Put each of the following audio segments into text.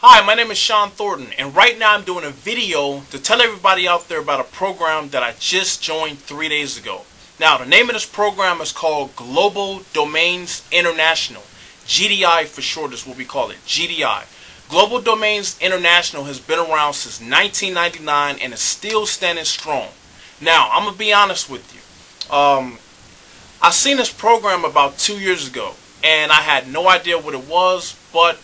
Hi, my name is Sean Thornton, and right now I'm doing a video to tell everybody out there about a program that I just joined 3 days ago. Now, the name of this program is called Global Domains International. GDI for short is what we call it, GDI. Global Domains International has been around since 1999 and is still standing strong. Now, I'm going to be honest with you. I seen this program about 2 years ago, and I had no idea what it was, but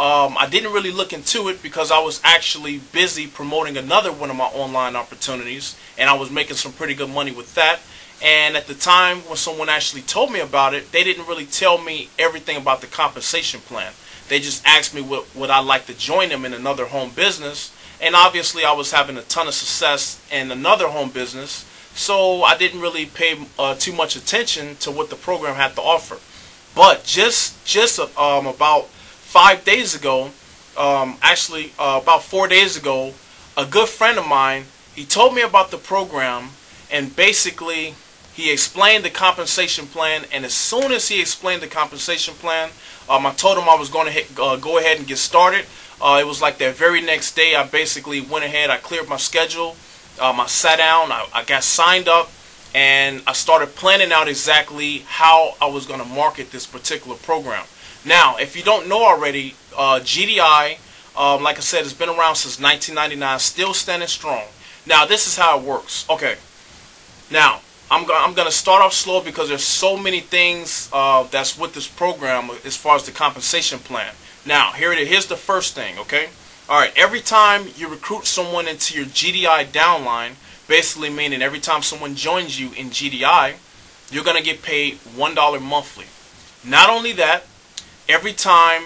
I didn't really look into it because I was actually busy promoting another one of my online opportunities, and I was making some pretty good money with that. And at the time when someone actually told me about it, they didn't really tell me everything about the compensation plan. They just asked me would I like to join them in another home business, and obviously I was having a ton of success in another home business, so I didn't really pay too much attention to what the program had to offer. But just about 5 days ago, about 4 days ago, a good friend of mine, he told me about the program, and basically he explained the compensation plan. And as soon as he explained the compensation plan, I told him I was going to go ahead and get started. It was like that very next day. I basically went ahead, I cleared my schedule, I sat down, I got signed up, and I started planning out exactly how I was going to market this particular program. Now, if you don't know already, GDI, like I said, has been around since 1999, still standing strong. Now, this is how it works. Okay. Now, I'm going to start off slow because there's so many things that's with this program as far as the compensation plan. Now, here's the first thing, okay? All right, every time you recruit someone into your GDI downline, basically meaning every time someone joins you in GDI, you're going to get paid $1 monthly. Not only that, every time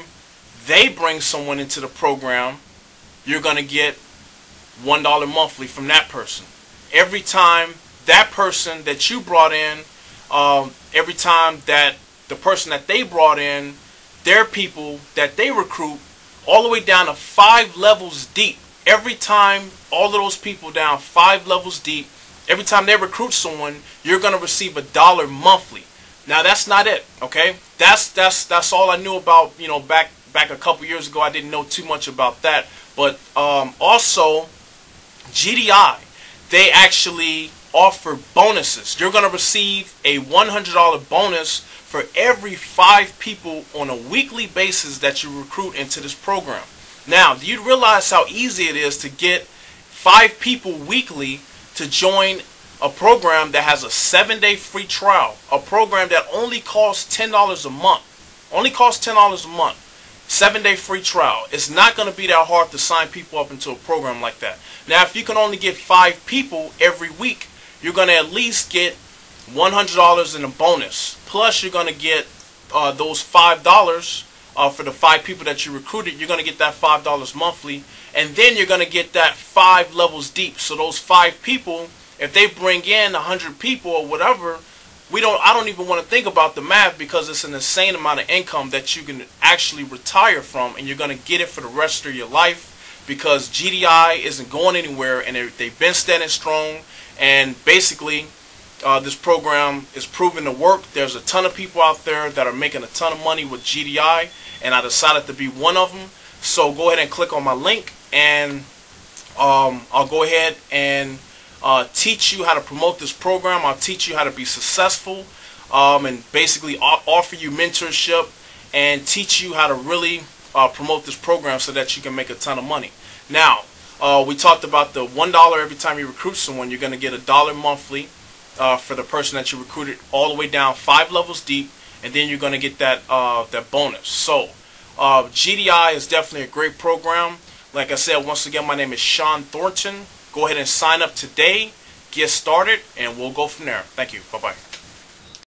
they bring someone into the program, you're going to get $1 monthly from that person. Every time that person that you brought in, every time that the person that they brought in, their people that they recruit, all the way down to 5 levels deep. Every time all of those people down 5 levels deep, every time they recruit someone, you're going to receive $1 monthly. Now, that's not it, okay? That's all I knew about, you know, back a couple years ago. I didn't know too much about that. But also, GDI, they actually offer bonuses. You're going to receive a $100 bonus for every 5 people on a weekly basis that you recruit into this program. Now, do you realize how easy it is to get 5 people weekly to join a program that has a 7-day free trial, a program that only costs $10 a month, only costs $10 a month, 7-day free trial? It's not going to be that hard to sign people up into a program like that. Now, if you can only get 5 people every week, you're going to at least get $100 in a bonus. Plus, you're going to get those $5 for the 5 people that you recruited. You're going to get that $5 monthly, and then you're going to get that 5 levels deep. So those 5 people, if they bring in 100 people or whatever, I don't even want to think about the math, because it's an insane amount of income that you can actually retire from, and you're going to get it for the rest of your life, because GDI isn't going anywhere, and they've been standing strong. And basically, this program is proven to work. There's a ton of people out there that are making a ton of money with GDI, and I decided to be one of them. So go ahead and click on my link, and I'll go ahead and teach you how to promote this program. I'll teach you how to be successful, and basically offer you mentorship and teach you how to really promote this program so that you can make a ton of money. Now, we talked about the $1 every time you recruit someone. You're going to get $1 monthly for the person that you recruited all the way down 5 levels deep, and then you're going to get that bonus. So GDI is definitely a great program. Like I said, once again, my name is Sean Thornton. Go ahead and sign up today, get started, and we'll go from there. Thank you. Bye-bye.